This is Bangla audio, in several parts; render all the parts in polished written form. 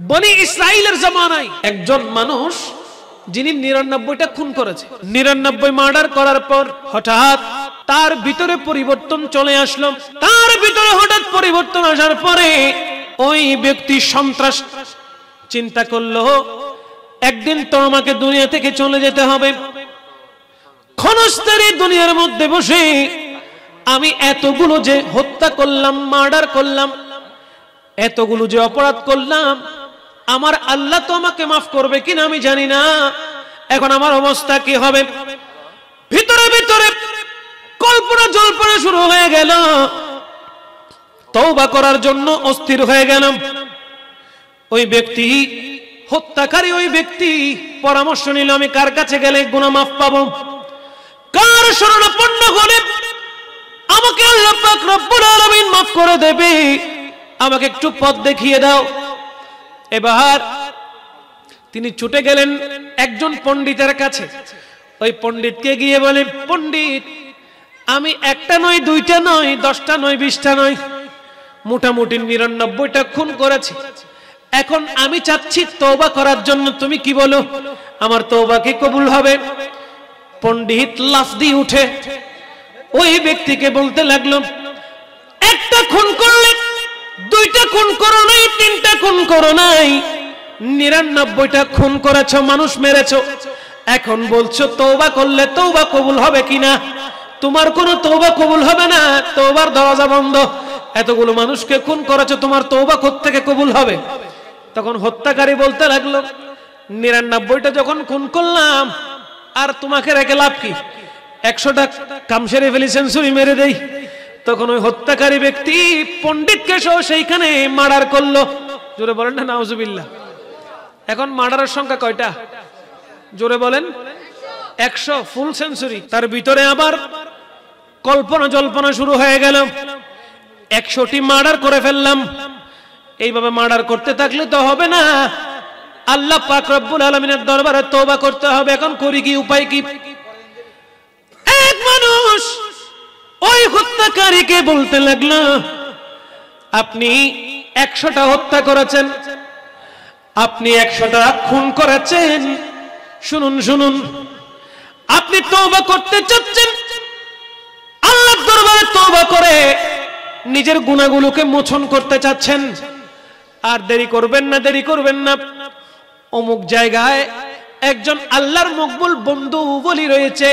বনি ইসরাইলের জামানায় একজন মানুষ যিনি ৯৯টা খুন করেছে, ৯৯ মার্ডার করার পর হঠাৎ তার ভিতরে পরিবর্তন চলে আসলো। তার ভিতরে হঠাৎ পরিবর্তন আসার পরে ওই ব্যক্তি সন্ত্রাস চিন্তা করলো, একদিন তো আমাকে দুনিয়া থেকে চলে যেতে হবে। ক্ষণস্থায়ী দুনিয়ার মধ্যে বসে আমি এতগুলো যে হত্যা করলাম, মার্ডার করলাম, এতগুলো যে অপরাধ করলাম, আমার আল্লাহ তো আমাকে মাফ করবে কিনা আমি জানি না। এখন আমার অবস্থা কি হবে? ভিতরে ভিতরে কল্পনা জল্পনা শুরু হয়ে গেল। তওবা করার জন্য অস্থির হয়ে গেল। ওই ব্যক্তি, হত্যাকারী ওই ব্যক্তি পরামর্শ নিল, আমি কার কাছে গেলে গুনাহ মাফ পাবো, কার শরণাপন্ন হলে আমাকে আল্লাহ পাক রব্বুল আলামিন মাফ করে দেবে, আমাকে একটু পথ দেখিয়ে দাও। এবার তিনি ছুটে গেলেন একজন পণ্ডিতের কাছে। ওই পণ্ডিতকে গিয়ে বলে, পণ্ডিত, আমি একটা নয়, দুইটা নয়, 10টা নয়, 20টা নয়, মোটামুটি ৯৯টা খুন করেছি। এখন আমি চাচ্ছি তওবা করার জন্য, তুমি কি বলো, আমার তওবা কি কবুল হবে? পণ্ডিত লাফ দিয়ে উঠে ওই ব্যক্তিকে বলতে লাগলো, একটা খুন করলে, 2টা খুন করো নাই, 3টা খুন করো নাই, ৯৯টা খুন করেছো, মানুষ মেরেছো। এখন বলছো তওবা করলে তওবা কবুল হবে কিনা? তোমার কোনো তওবা কবুল হবে না, তওবার দরজা বন্ধ। এতগুলো মানুষকে খুন করেছো, তোমার তওবা কোত্থেকে কবুল হবে? তখন হত্যাকারী বলতে লাগলো, ৯৯টা যখন খুন করলাম, আর তোমাকে রেখে লাভ কি? 100টা কাম সেরে ফেলি, সেঞ্চুরি মেরে দেই। তখন ওই হত্যাকারী ব্যক্তি পণ্ডিতকে সহ সেইখানে মার্ডার করলো। জোরে বলেন না নাউজুবিল্লাহ। এখন মার্ডারের সংখ্যা কয়টা? জোরে বলেন। 100, ফুল সেঞ্চুরি। তার ভিতরে আবার কল্পনা জল্পনা শুরু হয়ে গেল, 100টি মার্ডার করে ফেললাম। এইভাবে মার্ডার করতে থাকলে তো হবে না, আল্লাহ পাক রব্বুল আলামিনের দরবারে তওবা করতে হবে। এখন করি কি, উপায় কি? এক মানুষ ওই হত্যাকারীকে বলতে লাগলো, আপনি 100টা হত্যা করেছেন, আপনি 100টা খুন করেছেন, শুনুন শুনুন, আপনি তওবা করতে চাচ্ছেন, আল্লাহর দরবারে তওবা করে নিজের গুনাহগুলোকে মোচন করতে চাচ্ছেন, আর দেরি করবেন না, দেরি করবেন না। অমুক জায়গায় একজন আল্লাহর মকবুল বন্ধু ওলি রয়েছে,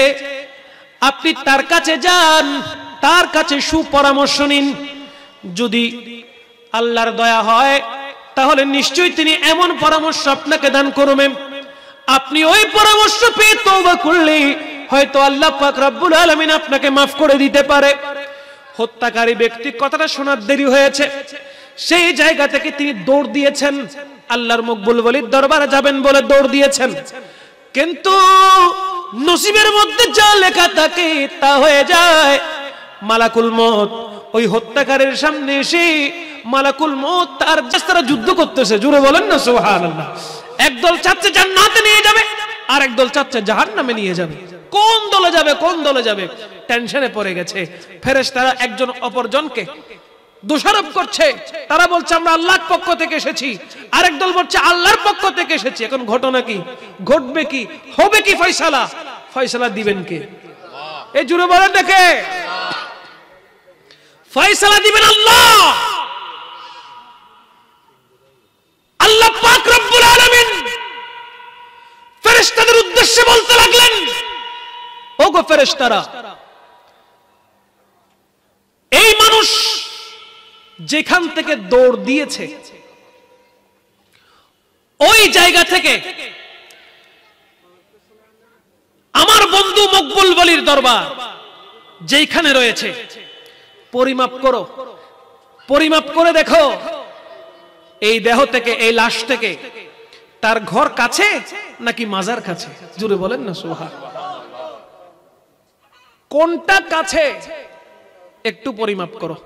আপনি তার কাছে যান, তার কাছে সুপরামর্শ নিন। যদি আল্লাহর দয়া হয় তাহলে নিশ্চয়ই তিনি এমন পরামর্শ আপনাকে দান করবেন। আপনি ওই পরামর্শ পেয়ে তওবা করলে হয়তো আল্লাহ পাক রব্বুল আলামিন আপনাকে মাফ করে দিতে পারে। হত্যাকারী ব্যক্তি কথাটা শোনার দেরি হয়েছে, সেই জায়গা থেকে তিনি দৌড় দিয়েছেন, আল্লাহর মকবুল ওলির দরবারে যাবেন বলে দৌড় দিয়েছেন। কিন্তু নসিবের মধ্যে যা লেখা থাকে তা হয়ে যায়। মালাকুল মউত ওই হত্যাকারীর সামনে এসে, মালাকুল মউত তার যারা যুদ্ধ করতেছে, জুড়ে বলেন না সুবহানাল্লাহ। একদল চাচ্ছে জান্নাতে নিয়ে যাবে, আর একদল চাচ্ছে জাহান্নামে নিয়ে যাবে। কোন দলে যাবে, কোন দলে যাবে, টেনশনে পড়ে গেছে। ফেরেশতারা একজন অপরজনকে দোষারোপ করছে। তারা বলছে আমরা আল্লাহর পক্ষ থেকে এসেছি, আরেক দল বলছে আল্লাহর পক্ষ থেকে এসেছি। এখন ঘটনা কি, ঘটবে কি, হবে কি ফয়সালা? ফয়সালা দিবেন কে? এই জুড়ে বলেন দেখে, ফয়সালা দিবেন আল্লাহ। আল্লাহ পাক রব্বুল আলামিন ফেরেশতাদের উদ্দেশ্যে বলতে লাগলেন, ওগো ফেরেশতারা, এই মানুষ যেখান থেকে দৌড় দিয়েছে ওই জায়গা থেকে আমার বন্ধু মকবুল ওলির দরবার যেখানে রয়েছে পরিমাপ করো, পরিমাপ করে দেখো এই দেহ থেকে, এই লাশ থেকে তার ঘর কাছে নাকি মাজার কাছে? জুড়ে বলেন না সুবহানাল্লাহ। কোনটা কাছে একটু পরিমাপ করো।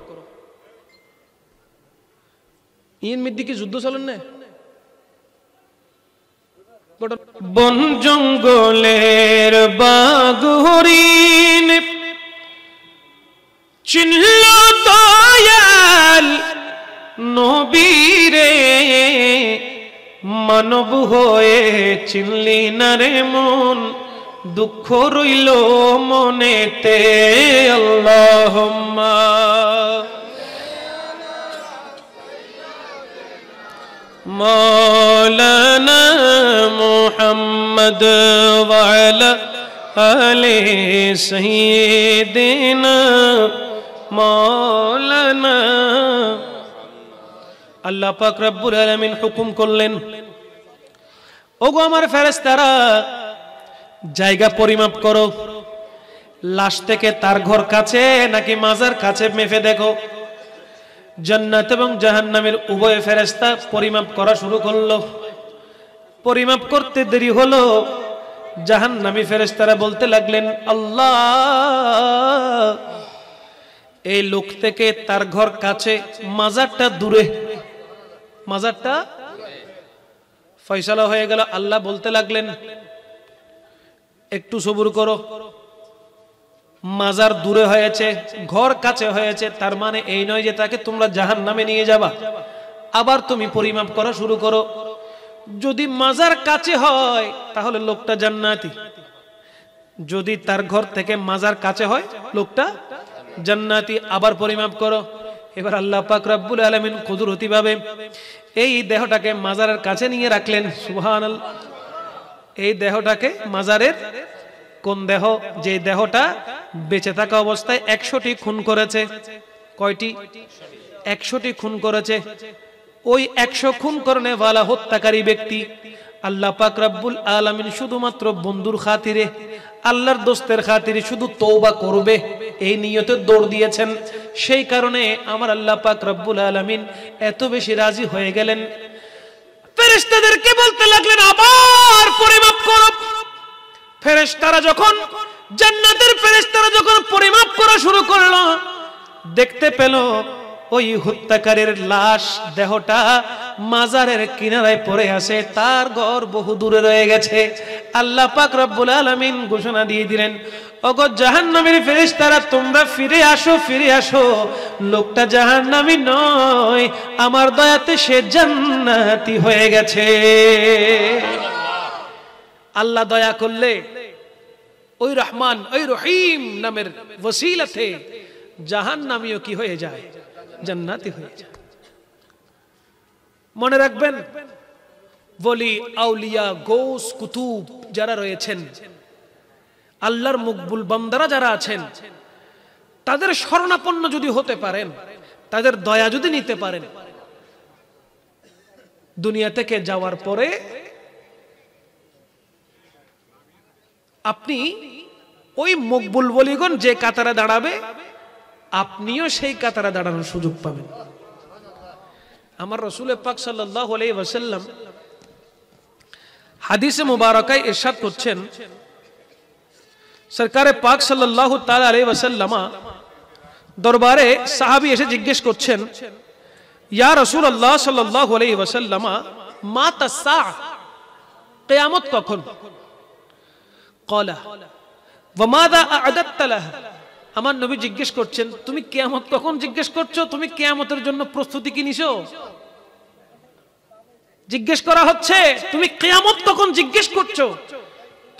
ইন মিদ্দি কি যুদ্ধ চলেন না? বন জঙ্গলের বাঘ হরিণ চিনল দয়াল নবীরে মানব হয়ে চিনলি না রে মন, দুঃখ রইল মনেতে। আল্লাহুম্মা মাওলানা মুহাম্মদ ওয়া আলা আলি সাইয়্যিদিনা মাওলানা। আল্লাহ পাক রব্বুল আলামিন হুকুম করলেন, ওগো আমার ফেরেশতারা, জায়গা পরিমাপ করো, লাশ থেকে তার ঘর কাছে নাকি মাজার কাছে মেপে দেখো। জান্নাত এবং জাহান্নামের উভয় ফেরেশতা পরিমাপ করা শুরু করলো। পরিমাপ করতে দেরি হলো, জাহান্নামী ফেরেশতারা বলতে লাগলেন, আল্লাহ, এই লোক থেকে তার ঘর কাছে, মাজারটা দূরে। মাজারটা ফয়সালা হয়ে গেল। আল্লাহ বলতে লাগলেন, একটু সবুর করো, মাজার দূরে হয়েছে, ঘর কাছে হয়েছে, তার মানে এই নয় যে তাকে তোমরা জাহান্নামে নিয়ে যাবা। আবার তুমি পরিমাপ করা শুরু করো। যদি মাজার কাছে হয় তাহলে লোকটা জান্নাতি, যদি তার ঘর থেকে মাজার কাছে হয় লোকটা জান্নাতি। আবার পরিমাপ করো। এবার আল্লাহ পাক রব্বুল আলামিন কুদরতি ভাবে এই দেহটাকে মাজারের কাছে নিয়ে রাখলেন। সুবহানাল্লাহ। এই দেহটাকে মাজারের কোন দেহ? যে দেহটা বেঁচে থাকা অবস্থায় 100টি খুন করেছে। কয়টি? 100টি খুন করেছে। ওই 100 খুন করনে ওয়ালা হত্যাকারী ব্যক্তি আল্লাহ পাক রব্বুল আলামিন শুধুমাত্র বন্ধুর খাতিরে, আল্লাহর দোস্তের খাতিরে শুধু তওবা করবে এই নিয়তে দৌড় দিয়েছেন। সেই কারণে আমার আল্লাহ পাক রব্বুল আলামিন এত বেশি রাজি হয়ে গেলেন। ফেরেশতাদেরকে বলতে লাগলেন, আবার পরিমাপ করো। ফেরেশতারা যখন, জান্নাতের ফেরেশতারা যখন পরিমাপ করা শুরু করলো, দেখতে পেল ওই হত্যাকারীর লাশ দেহটা মাজারের কিনারায় পড়ে আছে, তার ঘর বহু দূরে রয়ে গেছে। আল্লাহ পাক রব্বুল আলামিন ঘোষণা দিয়ে দিলেন, ওগো জাহান্নামীর ফেরেশতারা, তোমরা ফিরে আসো, ফিরে আসো। লোকটা জাহান্নামী নয়, আমার দয়াতে সে জান্নাতি হয়ে গেছে। আল্লাহ দয়া করলে ওই রহমান, ওই রহিম নামের ওসিলাতে জাহান্নামীও কি হয়ে যায়? জান্নাতি হয়ে যায়। মনে রাখবেন, ওলি, আউলিয়া, গৌস, কুতুব যারা রয়েছেন, আল্লাহর মকবুল বান্দারা যারা আছেন, তাদের শরণাপন্ন যদি হতে পারেন, তাদের দয়া যদি নিতে পারেন, দুনিয়া থেকে যাওয়ার পরে আপনি ওই মকবুল বলিগণ যে কাতারে দাঁড়াবে, আপনিও সেই কাতারে দাঁড়ানোর সুযোগ পাবেন। আমার রাসূল পাক সাল্লাল্লাহু আলাইহি ওয়াসাল্লাম হাদিসে মুবারাকায় ইরশাদ করছেন, সরকারে পাক সাল্লাল্লাহু তাআলা আলাইহি ওয়াসাল্লাম দরবারে সাহাবী এসে জিজ্ঞেস করছেন, ইয়া রাসূলুল্লাহ সাল্লাল্লাহু আলাইহি ওয়াসাল্লাম, মাতা সাআ, কিয়ামত কখন? ক্বালা ওয়া মাযা আ'দাদতা লাহা। আমার নবী জিজ্ঞেস করছেন, তুমি কিয়ামত কখন জিজ্ঞেস করছো? তুমি কিয়ামতের জন্য প্রস্তুতি কি নিছো? জিজ্ঞেস করা হচ্ছে, তুমি কিয়ামত কখন জিজ্ঞেস করছো,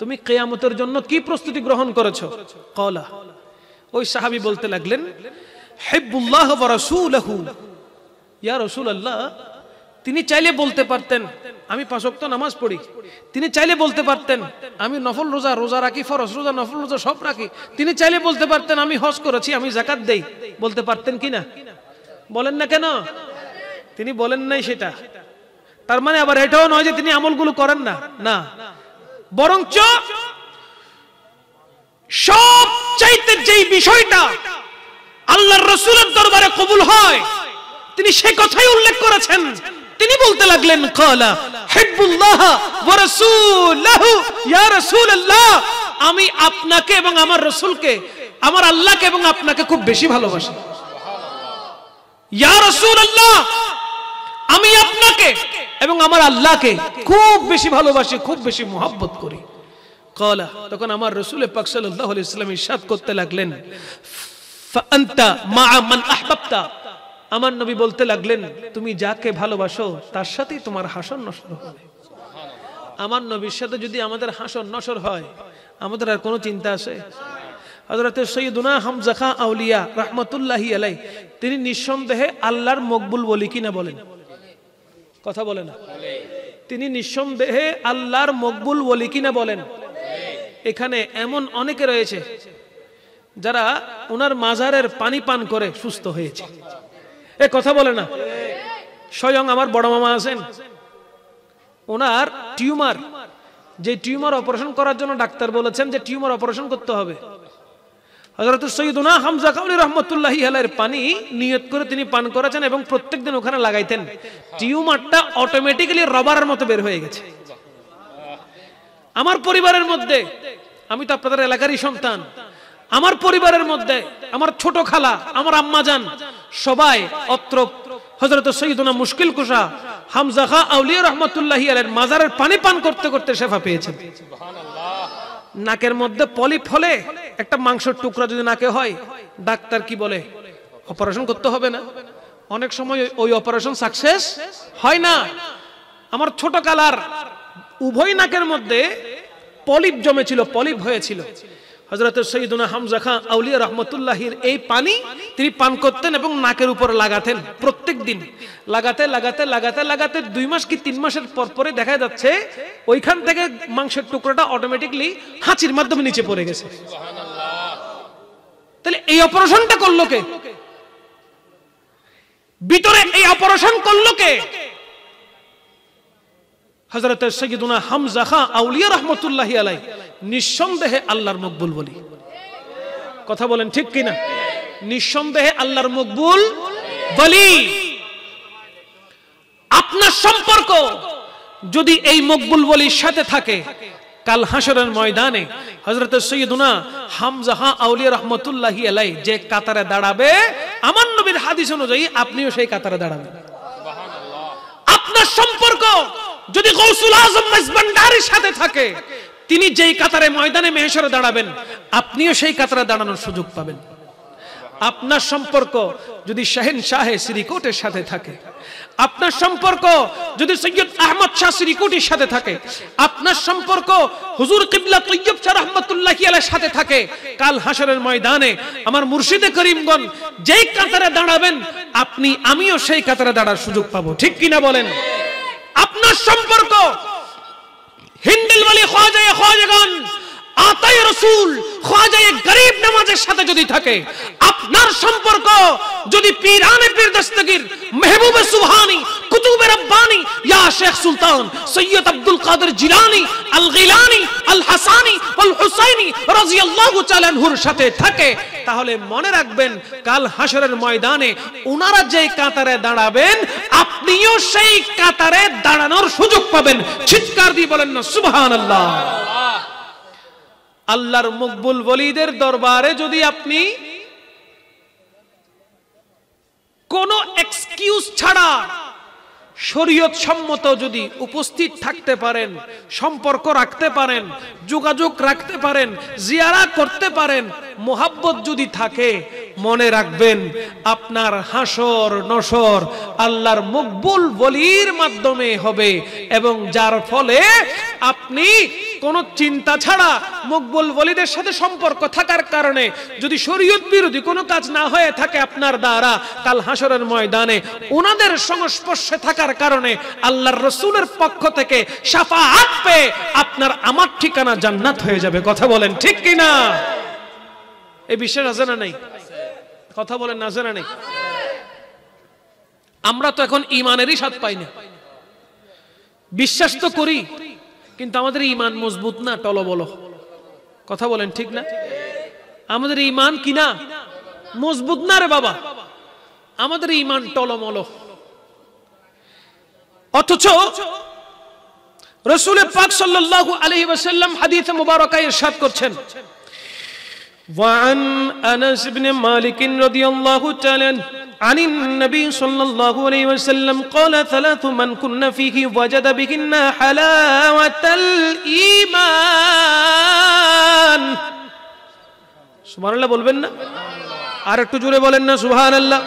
তুমি কিয়ামতের জন্য কি প্রস্তুতি গ্রহণ করেছো? ক্বালা, ওই সাহাবী বলতে লাগলেন, হিব্বুল্লাহ ওয়া রাসূলুহু। ইয়া রাসূলুল্লাহ, তিনি চাইলে বলতে পারতেন আমি 5 ওয়াক্ত নামাজ পড়ি, তিনি চাইলে বলতে পারতেন আমি নফল রোজা, রোজা রাখি, ফরজ রোজা, নফল রোজা সব রাখি, তিনি চাইলে বলতে পারতেন আমি হজ করেছি, আমি যাকাত দেই, বলতে পারতেন কিনা? বলেন না কেন? তিনি বলেন নাই সেটা। তার মানে আবার এটাও নয় যে তিনি আমলগুলো করেন না, না, বরঞ্চ সবচাইতে যেই বিষয়টা আল্লাহর রাসূলের দরবারে কবুল হয়, তিনি সে কথাই উল্লেখ করেছেন। তিনি বলতে লাগলেন, ক্বালা হিব্বুল্লাহ ওয়া রাসূলুহু। ইয়া রাসূলুল্লাহ, আমি আপনাকে এবং আমার রাসূলকে, আমার আল্লাহকে এবং আপনাকে খুব বেশি ভালোবাসি। ইয়া রাসূলুল্লাহ, আমি আপনাকে এবং আমার আল্লাহকে খুব বেশি ভালোবাসি, খুব বেশি মুহাব্বত করি। ক্বালা, তখন আমার রাসূল পাক সাল্লাল্লাহু আলাইহি ওয়াসাল্লাম ইরশাদ করতে লাগলেন, ফাআনতা মা মান আহবাবতা। আমার নবী বলতে লাগলেন, তুমি যাকে ভালোবাসো তার সাথেই তোমার হাসর নসর হবে। আমার নবীর সাথে যদি আমাদের হাসর নসর হয়, আমাদের আর কোনো চিন্তা আছে? হযরত সৈয়দুনা হামজা খাঁ আউলিয়া রাহমাতুল্লাহি আলাইহি, তিনি নিঃসন্দেহে আল্লাহর মকবুল বলি কিনা বলেন? কথা বলে না। তিনি নিঃসন্দেহে আল্লাহর মকবুল বলি কিনা বলেন? এখানে এমন অনেকে রয়েছে যারা ওনার মাজারের পানি পান করে সুস্থ হয়েছে। এ কথা বলে না। স্বয়ং আমার বড় মামা আছেন, ওনার টিউমার, যে টিউমার অপারেশন করার জন্য ডাক্তার বলেছেন যে টিউমার অপারেশন করতে হবে, হযরত সৈয়দুনা হামজা কাউলি রাহমাতুল্লাহি আলাইহির পানি নিয়ত করে তিনি পান করেছেন এবং প্রত্যেকদিন ওখানে লাগাইতেন। টিউমারটা অটোমেটিক্যালি রবারের মতো বের হয়ে গেছে। আমার পরিবারের মধ্যে, আমি তো আপনাদের এলাকারই সন্তান, আমার পরিবারের মধ্যে আমার ছোট খালা, আমার আম্মাজান সবাই অত্র হযরত সৈয়দুনা মুশকিল কুশা হামজা খাঁ আউলিয়া রাহমাতুল্লাহি আলাইহির মাজারের পানি পান করতে করতে শেফা পেয়েছেন। নাকের মধ্যে পলিপ হলে একটা মাংসের টুকরা যদি নাকে হয়, ডাক্তার কি বলে? অপারেশন করতে হবে না? অনেক সময় ওই অপারেশন সাকসেস হয় না। আমার ছোট কালার উভয় নাকের মধ্যে পলিপ জমেছিল, পলিপ হয়েছিল। হযরত সৈয়দুনা হামজা খাঁ আউলিয়া রাহমাতুল্লাহির এই পানি তিনি পান করতেন এবং নাকের উপর লাগাতেন প্রত্যেক দিন। লাগাতে লাগাতে লাগাতে লাগাতে 2 মাস কি 3 মাসের পর পরে দেখা যাচ্ছে ওইখান থেকে মাংসের টুকরোটা অটোমেটিকলি হাঁচির মাধ্যমে নিচে পড়ে গেছে। তাহলে এই অপারেশনটা করলো কে? ভিতরে এই অপারেশন করলো কে? হযরত সৈয়দুনা হামজা খাঁ আউলিয়া রাহমাতুল্লাহি আলাইহি নিঃসন্দেহে আল্লাহর মকবুল বলি। কথা বলেন ঠিক কিনা? নিঃসন্দেহে আল্লাহর মকবুল বলি। আপনার সম্পর্ক যদি এই মকবুল বলির সাথে থাকে, কাল হাসরের ময়দানে হযরত সৈয়দুনা হামজা খাঁ আউলিয়া রাহমাতুল্লাহি আলাইহি যে কাতারে দাঁড়াবে, আমার নবীর হাদিস অনুযায়ী আপনিও সেই কাতারে দাঁড়াবেন। আপনার সম্পর্ক যদি গৌসুল আজম মেজবান্ডারির সাথে থাকে, তিনি যেই কাতারে ময়দানে মেহশরে দাঁড়াবেন, আপনিও সেই কাতারে দাঁড়ানোর সুযোগ পাবেন। আপনার সম্পর্ক যদি শাহেনশাহে শ্রীকোটের সাথে থাকে, আপনার সম্পর্ক যদি সৈয়দ আহমদ শাহ শ্রীকোটের সাথে থাকে, আপনার সম্পর্ক হুজুর কিবলা তৈয়ব শাহ রাহমাতুল্লাহি আলাইহির সাথে থাকে, কাল হাসরের ময়দানে আমার মুর্শিদে করিমগণ যেই কাতারে দাঁড়াবেন, আপনি আমিও সেই কাতারে দাঁড়ার সুযোগ পাবো। ঠিক কিনা বলেন? আপনার সম্পর্ক হিন্দিল ওয়ালি খ্বাজায়ে খ্বাজাগান আতায়ে রাসূল খ্বাজায়ে গরিব নামাজের সাথে যদি থাকে, আপনার সম্পর্ক যদি পীরানে পীর দস্তগীর মেহবুবে সুবহানী কুতুবে রব্বানী ইয়া শেখ সুলতান সৈয়দ আব্দুল কাদের জিলানী আল গিলানী আল হাসানী ওয়াল হুসাইনী রাদিয়াল্লাহু তাআলা আনহুর সাথে থাকে, তাহলে মনে রাখবেন কাল হাসরের ময়দানে ওনারা যেই কাতারে দাঁড়াবেন, আপনিও সেই কাতারে দাঁড়ানোর সুযোগ পাবেন। চিৎকার দিয়ে বলেন না সুবহানাল্লাহ। আল্লাহর মকবুল ওলিদের দরবারে যদি আপনি কোনো এক্সকিউজ ছাড়া শরীয়ত সম্মত যদি উপস্থিত থাকতে পারেন, সম্পর্ক রাখতে পারেন, যোগাযোগ রাখতে পারেন, জিয়ারা করতে পারেন, মোহাব্বত যদি থাকে, মনে রাখবেন আপনার হাসর নসর আল্লাহর মকবুল ওলির মাধ্যমে হবে, এবং যার ফলে আপনি কোনো চিন্তা ছাড়া মকবুল ওলিদের সাথে সম্পর্ক থাকার কারণে যদি শরীয়ত বিরোধী কোনো কাজ না হয়ে থাকে আপনার দ্বারা, কাল হাসরের ময়দানে ওনাদের সংস্পর্শে থাকার কারণে আল্লাহর রাসূলের পক্ষ থেকে শাফাআত পেয়ে আপনার আমার ঠিকানা জান্নাত হয়ে যাবে। কথা বলেন ঠিক কিনা? এই বিশ্বাস আছে না নাই? কথা বলেন না, আছে না নাই? আমরা তো এখন ঈমানেরই স্বাদ পাই না। বিশ্বাস তো করি, কিন্তু আমাদের ঈমান মজবুত না, টলবল। কথা বলেন ঠিক না? আমাদের ঈমান কি না? মজবুত না রে বাবা, আমাদের ঈমান টলমল। অথচ রাসূল পাক সাল্লাল্লাহু আলাইহি ওয়াসাল্লাম হাদিসে মুবারাকায় ইরশাদ করছেন, وعن أنس بن مالك رضي الله تعالى عن النبي صلى الله عليه وسلم قال ثلاث من كن فيه وجد بهن حلاوة الإيمان। সুবহানাল্লাহ বলবেন না? আর একটু জোরে বলেন না সুবহানাল্লাহ।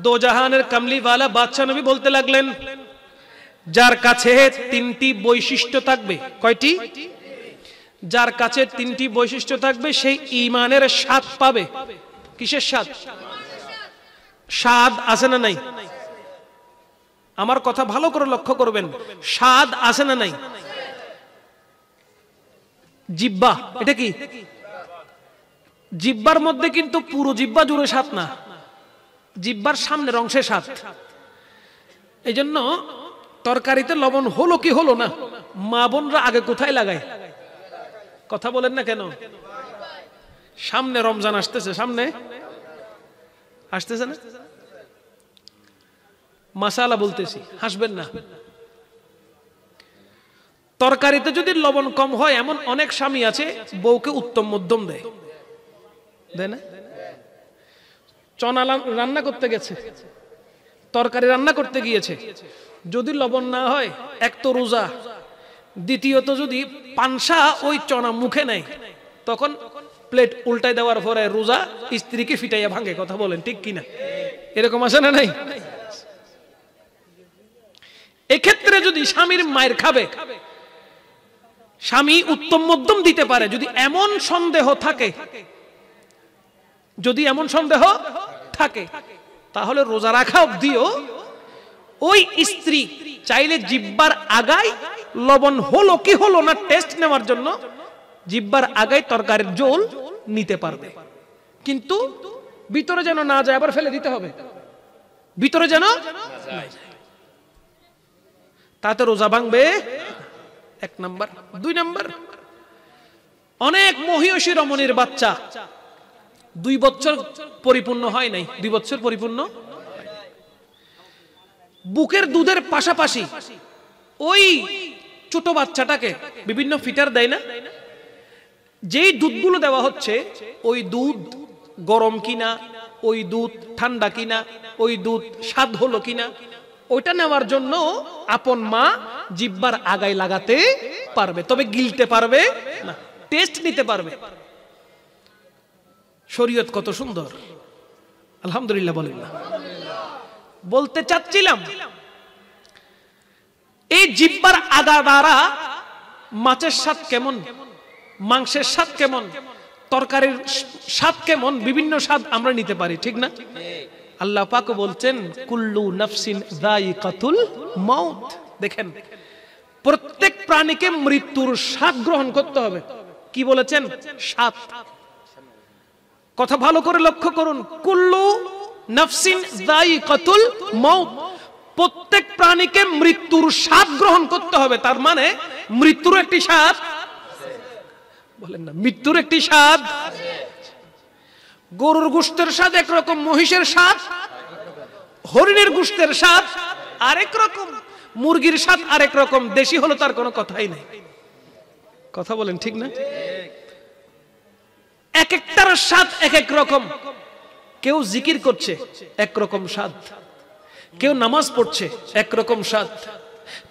দো জাহানের কামলিওয়ালা বাদশা নবী বলতে লাগলেন, যার কাছে তিনটি বৈশিষ্ট্য থাকবে। কয়টি? যার কাছে তিনটি বৈশিষ্ট্য থাকবে সেই ঈমানের স্বাদ পাবে। কিসের স্বাদ? স্বাদ আছে না নাই? আমার কথা ভালো করে লক্ষ্য করবেন, স্বাদ আছে না নাই? জিহ্বা, এটা কি? জিহ্বার মধ্যে কিন্তু পুরো জিহ্বা জুড়ে স্বাদ না, জিহ্বার সামনের অংশে স্বাদ। এই জন্য তরকারিতে লবণ হলো কি হলো না, মা বোনরা আগে কোথায় লাগায়? কথা বলেন না কেন? সামনে রমজান আসতেছে, সামনে আসতেছে না? মাশাআল্লাহ বলতেছি, হাসবেন না। তরকারিতে যদি লবণ কম হয়, এমন অনেক স্বামী আছে বউকে উত্তম মধ্যম দেয়, দেয় না? চনা রান্না করতে গেছে, তরকারি রান্না করতে গিয়েছে, যদি লবণ না হয়, এক তো রোজা, দ্বিতীয়ত যদি পানসা ওই চনা মুখে নেয়, তখন প্লেট উল্টাই দেওয়ার পরে রোজা স্ত্রীকে ফিটাইয়া ভাঙে। কথা বলেন ঠিক কিনা? এরকম আছে না নাই? এক্ষেত্রে যদি স্বামীর মায়ের খাবে, স্বামী উত্তম মধ্যম দিতে পারে, যদি এমন সন্দেহ থাকে, যদি এমন সন্দেহ থাকে, তাহলে রোজা রাখা অবধিও ওই স্ত্রী চাইলে জিহ্বার আগায় লবণ হলো কি হলো না টেস্ট নেওয়ার জন্য জিহ্বার আগায় তরকারির ঝোল নিতে পারবে, কিন্তু ভিতরে যেন না যায়, আবার ফেলে দিতে হবে, ভিতরে যেন না যায়, তাতে রোজা ভাঙবে। এক নাম্বার। দুই নাম্বার, অনেক মহিষী রমণীর বাচ্চা 2 বছর পরিপূর্ণ হয় নাই, 2 বছর পরিপূর্ণ, বুকের দুধের পাশাপাশি ওই ছোট বাচ্চাটাকে বিভিন্ন ফিটার দেয় না, যেই দুধগুলো দেওয়া হচ্ছে, ওই দুধ গরম কিনা, ওই দুধ ঠান্ডা কিনা, ওই দুধ স্বাদ হলো কিনা, ওইটা নেওয়ার জন্য আপন মা জিহ্বার আগায় লাগাতে পারবে, তবে গিলতে পারবে না, টেস্ট নিতে পারবে। শরীয়ত কত সুন্দর, আলহামদুলিল্লাহ বলেন না? বলতে চাচ্ছিলাম, এই জিহ্বার আগা দ্বারা মাছের স্বাদ কেমন, মাংসের স্বাদ কেমন, তরকারির স্বাদ কেমন, বিভিন্ন স্বাদ আমরা নিতে পারি, ঠিক না? আল্লাহ পাক বলছেন, কুল্লু নাফসিন যায়িকাতুল মাউত। দেখেন, প্রত্যেক প্রাণীকে মৃত্যুর স্বাদ গ্রহণ করতে হবে। কি বলেছেন? স্বাদ। কথা ভালো করে লক্ষ্য করুন, কুল্লু নাফসিন যায়িকাতুল মাউত, প্রত্যেক প্রাণীকে মৃত্যুর স্বাদ গ্রহণ করতে হবে। তার মানে মৃত্যুর একটি স্বাদ, বলেন না, মৃত্যুর একটি স্বাদ। গরুর গোশতের স্বাদ একরকম, মহিষের স্বাদ, হরিণের গোশতের স্বাদ আরেক রকম, মুরগির স্বাদ আরেক রকম, দেশি হলো তার কোনো কথাই নেই। কথা বলেন ঠিক না? এক একটার স্বাদ এক এক রকম। কেউ জিকির করছে একরকম স্বাদ, কেউ নামাজ পড়ছে একরকম স্বাদ,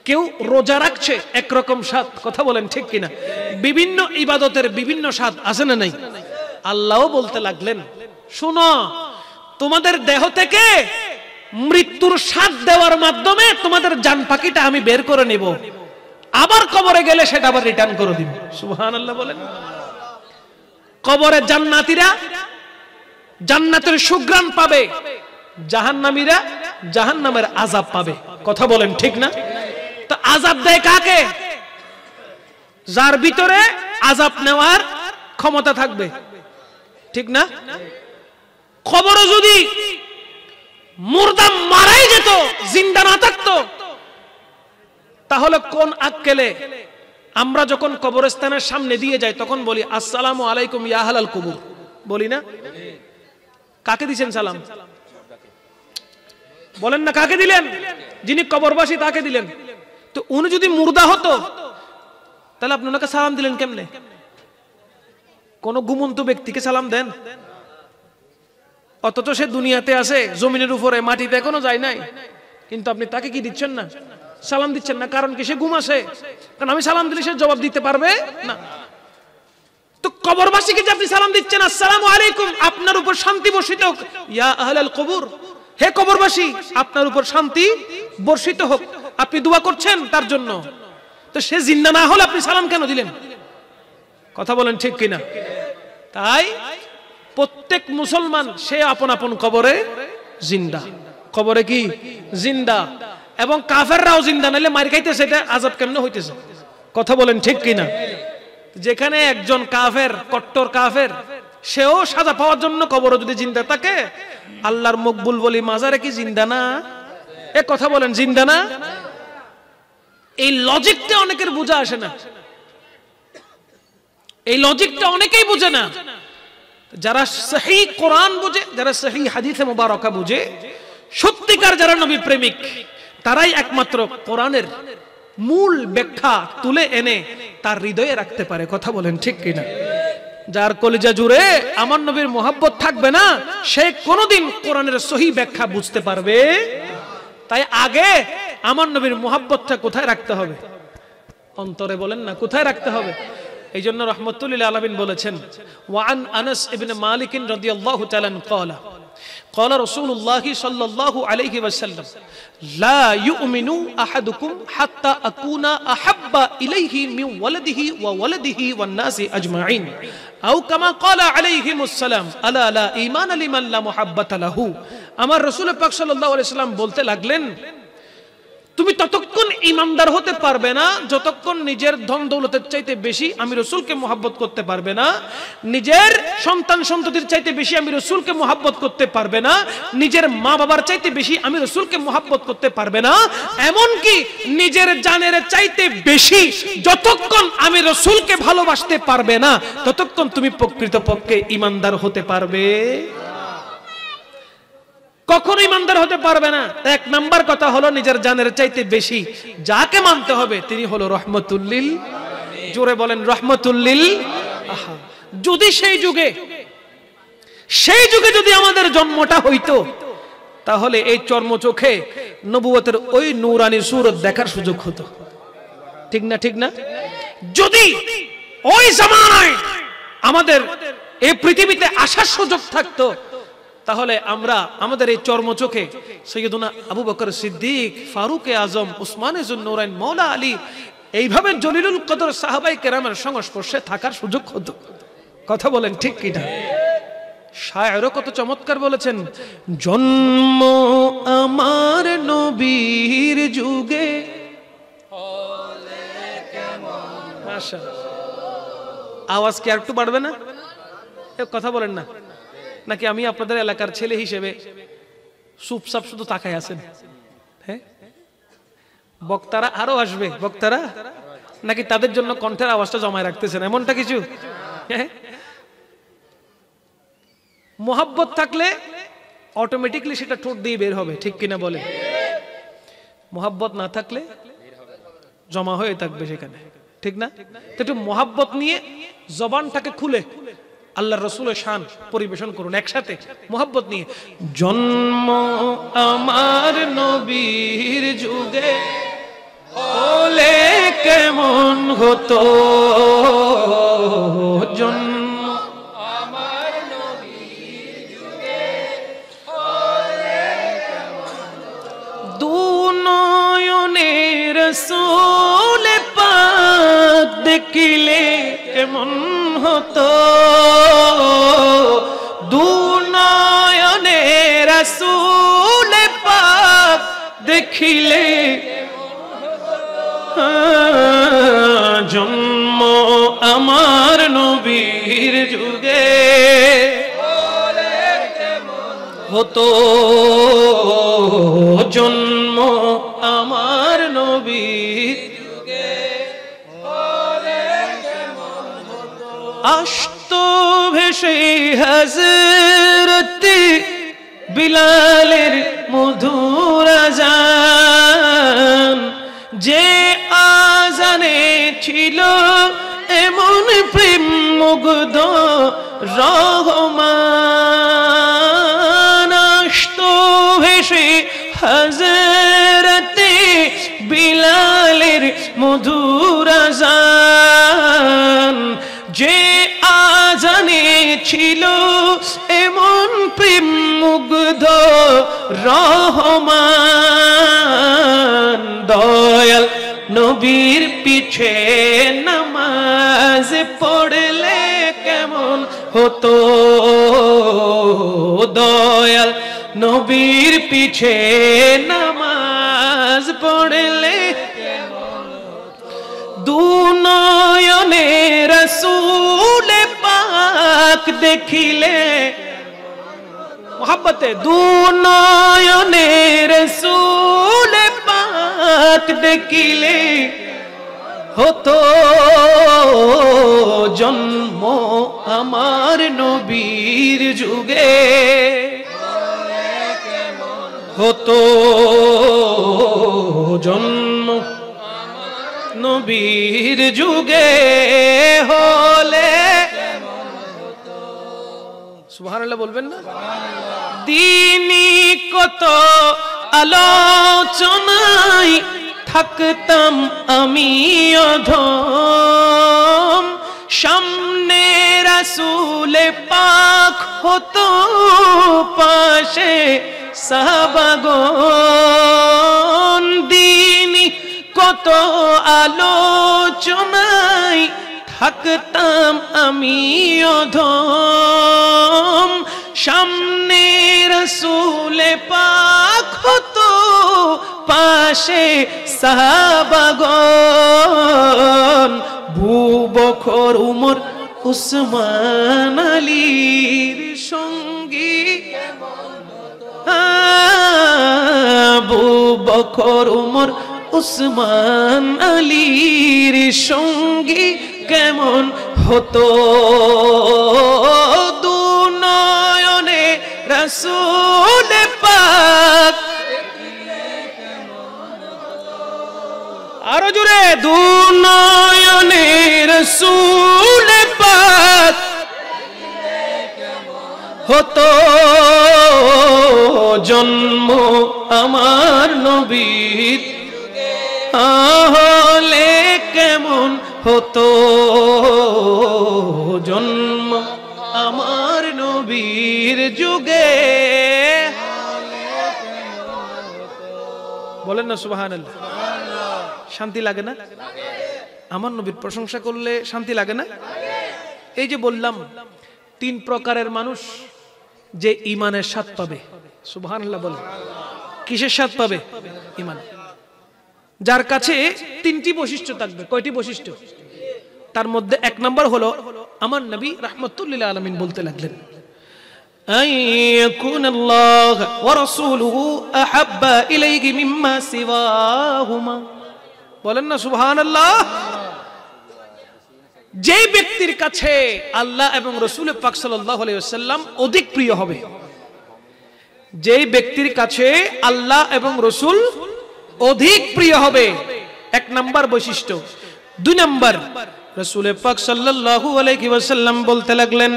কেউ রোজা রাখছে একরকম স্বাদ। কথা বলেন ঠিক কিনা? বিভিন্ন ইবাদতের বিভিন্ন স্বাদ আছে না নাই? আল্লাহও বলতে লাগলেন, শুনো, তোমাদের দেহ থেকে মৃত্যুর স্বাদ দেওয়ার মাধ্যমে তোমাদের জান পাখিটা আমি বের করে নিব, আবার কবরে গেলে সেটা আবার রিটার্ন করে দিব। সুবহানাল্লাহ বলেন। কবরে জান্নাতীরা জান্নাতের সুঘ্রাণ পাবে, জাহান্নামীরা জাহান্নামের আযাব পাবে। কথা বলেন ঠিক না? তো আযাব দেয় কাকে? যার ভিতরে আযাব নেওয়ার ক্ষমতা থাকবে, ঠিক না? কবরে যদি মুর্দা মারাই যেত, জিন্দা না থাকতো, তাহলে কোন আক্কেলে আমরা যখন কবরস্থানের সামনে দিয়ে যাই তখন বলি আসসালামু আলাইকুম ইয়া আহলাল কুবুর, বলি না? কাকে দিছেন সালাম? বলেন না, কাকে দিলেন? যিনি কবরবাসী তাকে দিলেন। তো উনি যদি মুর্দা হতো তাহলে আপনি ওনাকে সালাম দিলেন কেমনে? কোন ঘুমন্ত ব্যক্তিকে সালাম দেন? অথচ সে দুনিয়াতে আছে, জমিনের উপরে, মাটিতে এখনো যায় নাই, কিন্তু আপনি তাকে কি দিচ্ছেন না? সালাম দিচ্ছেন না। কারণ কি? সে ঘুম আসে। কারণ আমি সালাম দিলে সে জবাব দিতে পারবে না। তো কবরবাসীকে যে আপনি সালাম দিচ্ছেন আসসালামু আলাইকুম, আপনার উপর শান্তি বর্ষিত হোক, ইয়া আহলাল কুবুর, হে কবরবাসী, আপনার উপর শান্তি বর্ষিত হোক, আপনি দোয়া করছেন তার জন্য, তো সে জিন্দা না হলে আপনি সালাম কেন দিলেন? কথা বলেন ঠিক কিনা? তাই প্রত্যেক মুসলমান সে আপন আপন কবরে জিন্দা, কবরে কি জিন্দা, এবং কাফেররাও জিন্দা, নাইলে মার খাইতেছে, এটা আযাব কেমনে হইতেছে? কথা বলেন ঠিক কিনা? যেখানে একজন কাফের, কট্টর কাফের, সেও সাজা পাওয়ার জন্য কবরে যদি জিন্দা থাকে, আল্লাহর মকবুল বলি মাজারে কি জিন্দা না? এ কথা বলেন জিন্দা না? এই লজিকটা অনেকের বোঝা আসে না, এই লজিকটা অনেকেই বুঝে না। যারা সহি কোরআন বুঝে, যারা সহি হাদিসে মুবারাকা বুঝে, সত্যিকার যারা নবী প্রেমিক, তারাই একমাত্র কোরআনের মূল ব্যাখ্যা তুলে এনে তার হৃদয়ে রাখতে পারে। কথা বলেন ঠিক কিনা? যার কলিজা জুড়ে আমার নবীর মোহাব্বত থাকবে না, সে কোনোদিন কোরআনের সহি ব্যাখ্যা বুঝতে পারবে। তাই আগে আমার নবীর মোহাব্বতটা কোথায় রাখতে হবে? অন্তরে। বলেন না, কোথায় রাখতে হবে? এই জন্য রাহমাতুল্লিল আলামিন বলেছেন, ওয়ান আনাস ইবনে মালিক রাদিয়াল্লাহু তাআলা ক্বালা قال رسول الله صلى الله عليه وسلم لا يؤمن أحدكم حتى أكون أحب إليه من ولده وولده والناس أجمعين أو كما قال عليهم السلام ألا لا إيمان لمن لا محبة له। আমার রাসূল পাক সাল্লাল্লাহু আলাইহি ওয়াসাল্লাম বলতে লাগলেন, তুমি ততক্ষণ ঈমানদার হতে পারবে না যতক্ষণ নিজের ধন দৌলতের চাইতে বেশি আমি রাসূলকে মুহাব্বত করতে পারবে না, নিজের সন্তান সন্ততির চাইতে বেশি আমি রাসূলকে মুহাব্বত করতে পারবে না, নিজের মা বাবার চাইতে বেশি আমি রাসূলকে মুহাব্বত করতে পারবে না, এমনকি নিজের জানের চাইতে বেশি যতক্ষণ আমি রাসূলকে ভালোবাসতে পারবে না ততক্ষণ তুমি প্রকৃতপক্ষে ঈমানদার হতে পারবে কখনো ঈমানদার হতে পারবে না। এক নাম্বার কথা হলো নিজের জানের চাইতে বেশি যাকে মানতে হবে তিনি হলো রহমতুল্লিল, জোরে বলেন রহমতুল্লিল। যদি সেই যুগে যদি আমাদের জন্মটা হইতো, তাহলে এই চর্ম চোখে নবুয়তের ওই নূরানি সূরত দেখার সুযোগ হতো। ঠিক না? ঠিক না? যদি ওই জামানায় আমাদের এই পৃথিবীতে আসার সুযোগ থাকতো, তাহলে আমরা আমাদের এই চর্ম চোখে সৈয়দুনা আবু বকর সিদ্দিক, ফারুক আজম, উসমানে যুন্নুরাইন, মওলা আলী, এইভাবে জলিলুল কদর সাহাবায়ে কেরামের সংস্পর্শে থাকার সুযোগ হতো। কথা বলেন ঠিক কিনা? শায়েরও কত চমৎকার বলেছেন, জন্ম আমার নবীর যুগে হলে কেমন। মাশাআল্লাহ, আওয়াজ কি একটু বাড়বে না? কথা বলেন না, নাকি আমি আপনাদের এলাকার ছেলে হিসেবে চুপচাপ শুধু তাকায় আছেন? হ্যাঁ, বক্তারা আরো আসবে, বক্তারা নাকি তাদের জন্য কণ্ঠের আওয়াজটা জমায় রাখতেছেন এমনটা কিছু? মোহাব্বত থাকলে অটোমেটিকলি সেটা ঠোঁট দিয়ে বের হবে, ঠিক কিনা বলে? মোহাব্বত না থাকলে জমা হয়ে থাকবে সেখানে, ঠিক না? তো একটু মোহাব্বত নিয়ে জবানটাকে খুলে আল্লাহর রাসূলের শান পরিবেশন করুন একসাথে মোহাব্বত নিয়ে। জন্ম আমার নবীর যুগে হলে কেমন হতো, জন্ম আমার নবীর যুগে হলে কেমন হতো, দু নয়নে রাসূল পাক দেখিলে কেমন হতো, দু নয়নে রাসূল পাক দেখিলে জন্ম আমার নবীর যুগে হতো, জন্ম আমার নবীর যুগে আসতো ভেসে হযরত বিলালের মধুর আযান, যে আযানে ছিল এমন প্রেম মুগ্ধ রহমান, আসতো ভেসে হযরত বিলালের মধুর আযান, যে আযানে ছিল এমন প্রেম মুগ্ধ রহমান দয়াল নবীর পিছে নামাজ পড়লে কেমন হতো দয়াল নবীর পিছে নামাজ পড়লে দু নয়নে রাসূল পাক দেখিলে মোহাব্বতে দু নয়নে রাসূল পাক দেখিলে হতো জন্ম আমার নবীর যুগে হতো জন্ম নবীর যুগে হলে সুবহানাল্লাহ বলবেন না দিনী কত আলোচনায় থাকতাম আমি অধম সামনে রাসূল পাক হতো পাশে সাহাবাগণ দিনী কত আলোচনায় থাকতাম আমি অধম সামনে রাসূল পাক হতো পাশে সাহাবাগণ আবু বকর উমর উসমান আলীর সঙ্গী আবু বকর উমর উসমান আলীর সঙ্গী কেমন হতো দু নয়নে রাসূল পাক আরো জোরে দু নয়নে রাসূল পাক হতো জন্ম আমার নবীর হলে কেমন হতো জন্ম আমার নবীর যুগে বলেন না সুবহানাল্লাহ শান্তি লাগে না আমার নবীর প্রশংসা করলে শান্তি লাগে না এই যে বললাম তিন প্রকারের মানুষ যে ঈমানের স্বাদ পাবে সুবহানাল্লাহ বলেন কিসের স্বাদ পাবে ঈমান যার কাছে তিনটি বৈশিষ্ট্য থাকবে কয়টি বৈশিষ্ট্য তার মধ্যে এক নাম্বার হলো আমার নবী রাহমাতুল লিল আলামিন বলতে লাগলেন আইয়াকুনাল্লাহ ওয়া রাসূলুহু আহাব্বা ইলাইহি মিম্মা সিওয়াহুমা বলেন না সুবহানাল্লাহ যে ব্যক্তির কাছে আল্লাহ এবং রাসূল পাক সাল্লাল্লাহু আলাইহি ওয়াসাল্লাম অধিক প্রিয় হবে যে ব্যক্তির কাছে আল্লাহ এবং রাসূল অধিক প্রিয় হবে এক নাম্বার বৈশিষ্ট্য দুই নাম্বার রাসূল পাক সাল্লাল্লাহু আলাইহি ওয়াসাল্লাম বলতে লাগলেন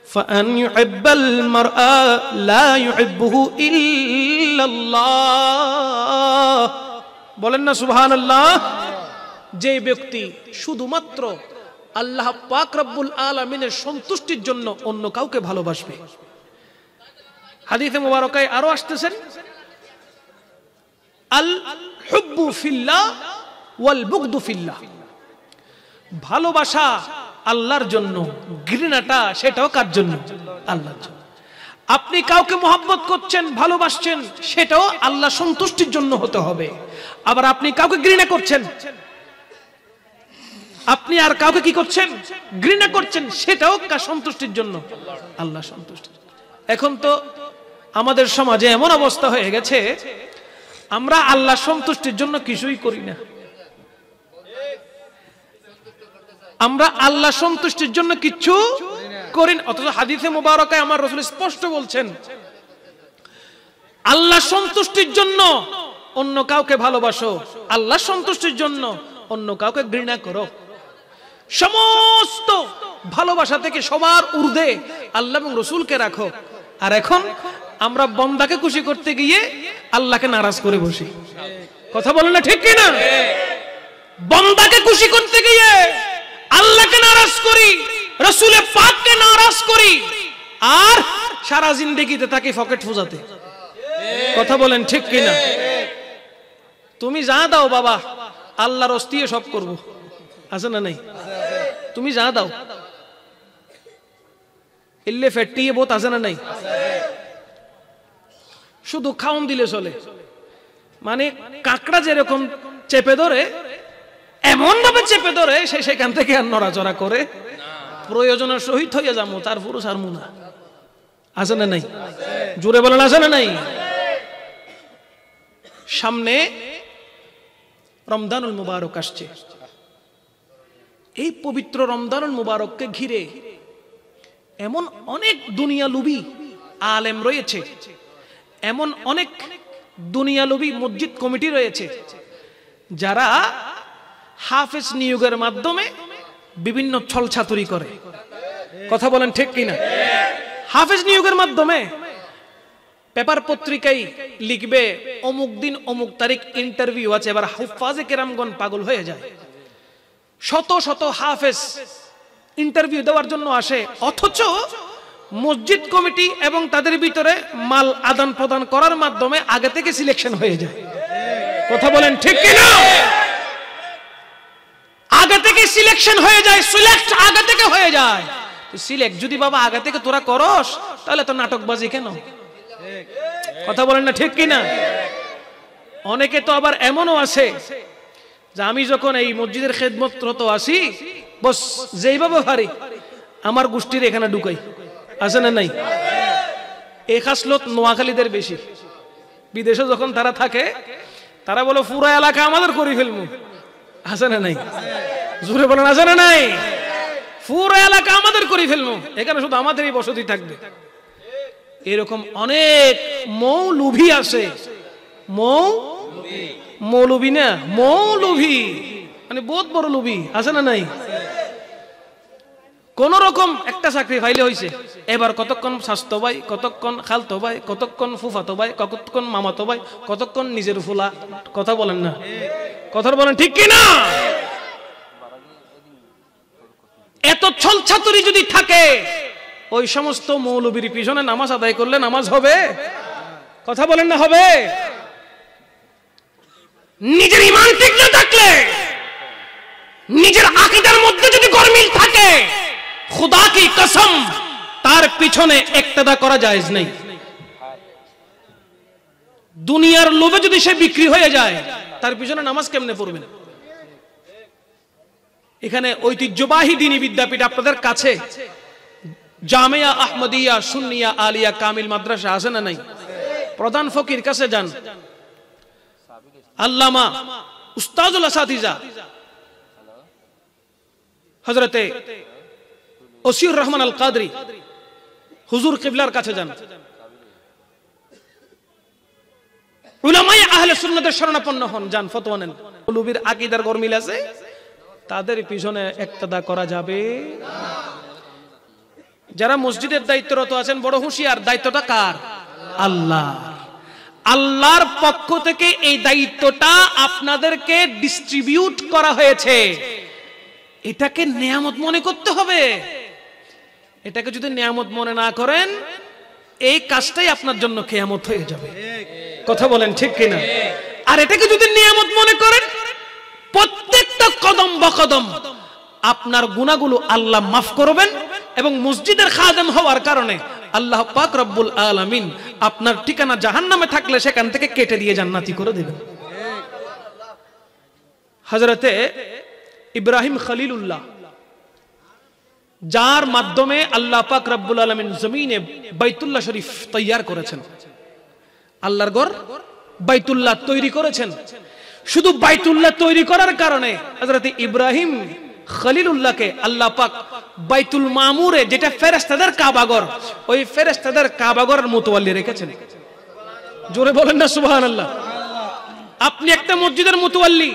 ফাআন ইউহিব্বাল মারআ লা ইউহিব্বুহু ইল্লাল্লাহ বলেন না সুবহানাল্লাহ যে ব্যক্তি শুধুমাত্র আল্লাহ পাক রব্বুল আলামিনের সন্তুষ্টির জন্য অন্য কাউকে ভালোবাসবে হাদিসে মুবারকায় আরো আসতেছেন আল হুব্বু ফিল্লাহ ওয়াল বুগদু ফিল্লাহ ভালোবাসা আল্লাহর জন্য ঘৃণাটা সেটাও কার জন্য আল্লাহর জন্য আপনি কাউকে মহব্বত করছেন ভালোবাসছেন সেটাও আল্লাহ সন্তুষ্টির জন্য হতে হবে আবার আপনি কাউকে ঘৃণা করছেন আপনি আর কাউকে কি করছেন ঘৃণা করছেন সেটাও কার সন্তুষ্টির জন্য আল্লাহ সন্তুষ্টি এখন তো আমাদের সমাজে এমন অবস্থা হয়ে গেছে আমরা আল্লাহ সন্তুষ্টির জন্য কিছুই করি না আমরা আল্লাহ সন্তুষ্টির জন্য কিছু করি না অথচ হাদিসে মুবারকায় আমার রাসূল স্পষ্ট বলছেন আল্লাহ সন্তুষ্টির জন্য অন্য কাউকে ভালোবাসো আল্লাহ সন্তুষ্টির জন্য অন্য কাউকে ঘৃণা করো সমস্ত ভালোবাসা থেকে সবার ঊর্ধ্বে আল্লাহ এবং রাসূলকে রাখো আর এখন আমরা বান্দাকে খুশি করতে গিয়ে আল্লাহকে নারাজ করে বসি কথা বলেন না ঠিক কি না বান্দাকে খুশি করতে গিয়ে আল্লাহকে নারাজ করি রাসূলে পাককে নারাজ করি আর সারা জিন্দেগিতে তাকে পকেট ফুজাতে। কথা বলেন ঠিক কিনা? তুমি যা দাও বাবা, আল্লাহর ওস্তিয়ে সব করব, আছে না নাই? তুমি যা দাও, ইল্লে ফেটিয়ে বোত, আছে না নাই? শুধু খাওন দিলে চলে। মানে কাকড়া যেরকম চেপে ধরে, এমন ভাবে চেপে ধরে সে সেখান থেকে আর নড়াচড়া করে প্রয়োজনের সহিত হইয়া যাবো, তার পুরুষ আর মুনা, আছে না নাই? জোরে বলেন আছে না নাই? সামনে রমজানুল মুবারক আসছে। এই পবিত্র রমজানুল মুবারককে ঘিরে এমন অনেক দুনিয়ালুবী আলেম রয়েছে, এমন অনেক দুনিয়ালুবী মসজিদ কমিটি রয়েছে যারা হাফেজ নিয়োগের মাধ্যমে বিভিন্ন ছলছাতুরি করে। কথা বলেন ঠিক কিনা? হাফেজ নিয়োগের মাধ্যমে পেপার পত্রিকায় লিখবে অমুক দিন অমুক তারিখ ইন্টারভিউ আছে, এবার হুফাজে কেরামগণ পাগল হয়ে যায়। শত শত হাফেজ ইন্টারভিউ দেওয়ার জন্য আসে, অথচ মসজিদ কমিটি এবং তাদের ভিতরে মাল আদান প্রদান করার মাধ্যমে আগে থেকে সিলেকশন হয়ে যায়। কথা বলেন ঠিক কিনা? আগে থেকে সিলেকশন হয়ে যায়, সিলেক্ট আগে থেকে হয়ে যায়। সিলেক্ট যদি বাবা আগে থেকে তোরা করস, তাহলে তো নাটকবাজি কেন? কথা বলেন না ঠিক কিনা? অনেকে তো আবার এমনও আছে যে আমি যখন এই মসজিদের খেদমতরত আসি, বস যেইভাবে পারি আমার গোষ্ঠীর এখানে ঢুকাই, আছে না নাই? এই খাসলত নোয়াখালীদের বেশি। বিদেশে যখন তারা থাকে, তারা বলে পুরা এলাকা আমাদের করে ফেলবো, আছে না নাই? জোরে বলেন আছে না নাই? পুরো এলাকা আমাদের করে ফেলবো, এখানে শুধু আমাদেরই বসতি থাকবে। এরকম অনেক মৌলুভী আছে। মৌলুভী না, মৌলুভী মানে বহুত বড় লুভী, আছে না নাই? কোন রকম একটা চাকরি ফাইলে হয়েছে, এবার কতক্ষণ স্বাস্থ্য ভাই, কতক্ষণ খালতো ভাই, কতক্ষণ ফুফাতো ভাই, কতক্ষণ মামাতো ভাই, কতক্ষণ নিজের ফুলা। কথা বলেন না? কথা বলেন ঠিক কিনা? এত ছলছাতুরি যদি থাকে, ওই সমস্ত মৌলবীর পিছনে নামাজ আদায় করলে নামাজ হবে? কথা বলেন না হবে? নিজের ঈমান ঠিক না থাকলে, নিজের আকীদার মধ্যে যদি গরমিল থাকে, খুদা কি কসম তার পিছনে ইক্তেদা করা জায়েজ নেই। দুনিয়ার লোভে যদি সে বিক্রি হয়ে যায়, তার পিছনে নামাজ কেমনে পড়বেন? এখানে ঐতিহ্যবাহী দ্বীনি বিদ্যাপীঠ আপনাদের কাছে জামিয়া আহমদিয়া সুন্নিয়া আলিয়া কামিল মাদ্রাসা আছে না নাই? প্রধান ফকির কাছে যান, আল্লামা উস্তাজুল আসাতিজা হযরতে ওসিউর রহমান আল কাদরি হুজুর কিবলার কাছে যান, উলামায়ে আহলে সুন্নাতের শরণাপন্ন হন, যান ফতোয়া নেন। মৌলবীর আকীদার গরমিল আছে, তাদের পিছনে ইক্তেদা করা যাবে না। যারা মসজিদের দায়িত্বরত আছেন, বড় হুঁশিয়ার, দায়িত্বটা কার? আল্লাহ। আল্লাহর পক্ষ থেকে এই দায়িত্বটা আপনাদেরকে ডিস্ট্রিবিউট করা হয়েছে। এটাকে নিয়ামত মনে করতে হবে। এটাকে যদি নিয়ামত মনে না করেন, এই কাজটাই আপনার জন্য কিয়ামত হয়ে যাবে। কথা বলেন ঠিক কিনা? আর এটাকে যদি নিয়ামত মনে করেন, প্রত্যেকটা কদম বকদম আপনার গুনাহগুলো আল্লাহ মাফ করবেন, এবং মসজিদের খাদেম হওয়ার কারণে আল্লাহ পাক রব্বুল আলামিন আপনার ঠিকানা জাহান্নামে থাকলে সেখান থেকে কেটে দিয়ে জান্নাতি করে দেবেন। হযরতে ইব্রাহিম খলিলুল্লাহ, যার মাধ্যমে আল্লাহ পাক রব্বুল আলামিন জমিনে বাইতুল্লাহ শরীফ তৈয়ার করেছেন, আল্লাহর ঘর বাইতুল্লাহ তৈরি করেছেন। শুধু বাইতুল্লাহ তৈরি করার কারণে হযরতে ইব্রাহিম খলিলুল্লাহকে আল্লাহ পাক বাইতুল মামুরে, যেটা ফেরেশতাদের কাবাঘর, ওই ফেরেশতাদের কাবাঘরের মুতওয়াল্লি রেখেছেন। জোরে বলেন না সুবহানাল্লাহ। আপনি একটা মসজিদের মুতওয়াল্লি,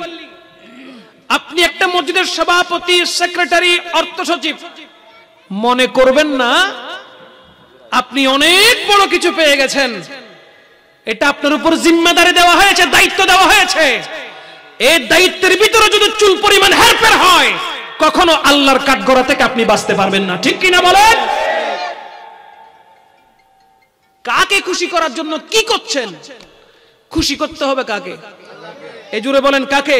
আপনি একটা মসজিদের সভাপতি, সেক্রেটারি, অর্থ সচিব, মনে করবেন না আপনি অনেক বড় কিছু পেয়ে গেছেন। এটা আপনার উপর জিম্মাদারি দেওয়া হয়েছে, দায়িত্ব দেওয়া হয়েছে। এই দায়িত্বের ভিতরে যদি চুল পরিমাণ হেরফের হয়, কখনো আল্লাহর কাঠগড়া থেকে আপনি বাঁচতে পারবেন না। ঠিক কিনা বলেন? কাকে খুশি করার জন্য কি করছেন? খুশি করতে হবে কাকে? এই জুড়ে বলেন কাকে?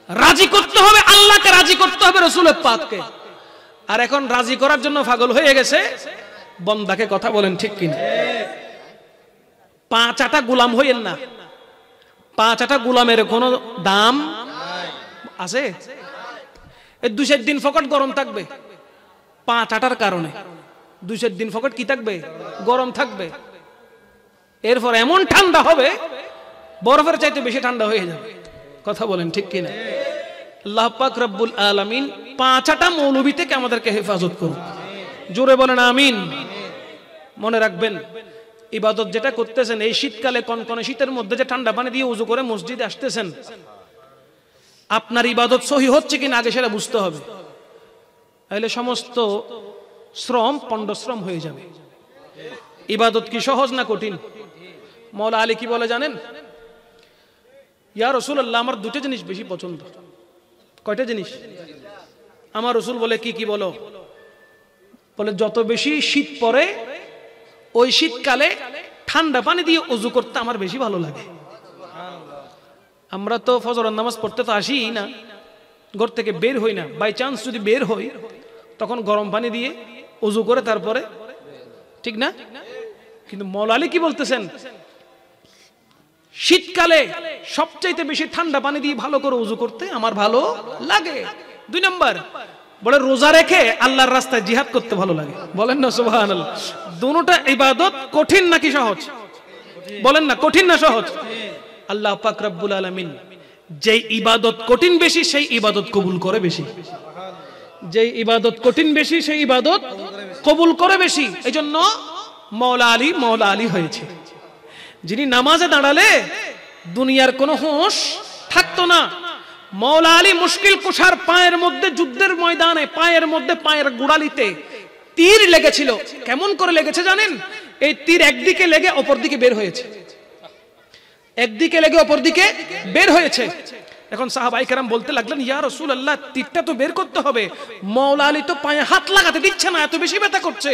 রাজি করতে হবে আল্লাহকে, রাজি করতে হবে রাসূলের পাককে। আর এখন রাজি করার জন্য পাগল হয়ে গেছে বন্দাকে। কথা বলেন ঠিক কিনা? পাঁচ আটা গোলাম হইেন না। পাঁচ আটা গোলামের কোনো দাম আছে? এই 2-4 দিন ফকট গরম থাকবে পাঁচ আটার কারণে। 2-4 দিন ফকট কি থাকবে? গরম থাকবে। এরপর এমন ঠান্ডা হবে বরফের চাইতে বেশি ঠান্ডা হয়ে যাবে। কথা বলেন ঠিক কিনা? আল্লাহ পাক রব্বুল আলামিন পাঁচ আটা মৌলবি থেকে আমাদেরকে হেফাজত করুন। জোরে বলেন আমিন। মনে রাখবেন, ইবাদত যেটা করতেছেন এই শীতকালে, কনকনে শীতের মধ্যে যে ঠান্ডা পানি দিয়ে ওযু করে মসজিদে আসতেছেন, আপনার ইবাদত সহি হচ্ছে কিনা আগে সেটা বুঝতে হবে। তাহলে সমস্ত শ্রম পণ্ডশ্রম হয়ে যাবে। ইবাদত কি সহজ না কঠিন? মওলা আলী কি বলে জানেন? ইয়া রাসূলুল্লাহ, আমার দুটো জিনিস বেশি পছন্দ। কয়টা জিনিস? আমার রাসূল বলে কি কি বলো? বলে যত বেশি শীত পড়ে ওই শীতকালে ঠান্ডা পানি দিয়ে ওযু করতে আমার বেশি ভালো লাগে। আমরা তো ফজরের নামাজ পড়তে তো আসি না, ঘর থেকে বের হই না। বাই চান্স যদি বের হই তখন গরম পানি দিয়ে ওযু করে তারপরে, ঠিক না? কিন্তু মওলা আলী কি বলতেছেন? শীতকালে সবচাইতে বেশি ঠান্ডা পানি দিয়ে ভালো করে ওযু করতে আমার ভালো লাগে। 2 নম্বর বলে রোজা রেখে আল্লাহর রাস্তায় জিহাদ করতে ভালো লাগে। বলেন না সুবহানাল্লাহ। দুটোটা ইবাদত কঠিন নাকি সহজ? বলেন না, কঠিন না সহজ? আল্লাহ পাক রব্বুল আলামিন যেই ইবাদত কঠিন বেশি সেই ইবাদত কবুল করে বেশি। যেই ইবাদত কঠিন বেশি সেই ইবাদত কবুল করে বেশি। এজন্য মওলা আলী হয়েছে, যিনি নামাজে দাঁড়ালে দুনিয়ার কোনো হুঁশ থাকতো না। মওলা আলী মুশকিল কুশার পায়ের মধ্যে যুদ্ধের ময়দানে পায়ের মধ্যে পায়ের গোড়ালিতে তীর লেগেছিল। কেমন করে লেগেছে জানেন? এই তীর একদিকে লেগে অপর দিকে বের হয়েছে। একদিকে লেগে অপর দিকে বের হয়েছে। এখন সাহাবায়ে কেরাম বলতে লাগলেন, ইয়া রাসূলুল্লাহ, তীরটা তো বের করতে হবে। মওলা আলী তো পায়ে হাত লাগাতে দিচ্ছে না, এত বেশি ব্যথা করছে।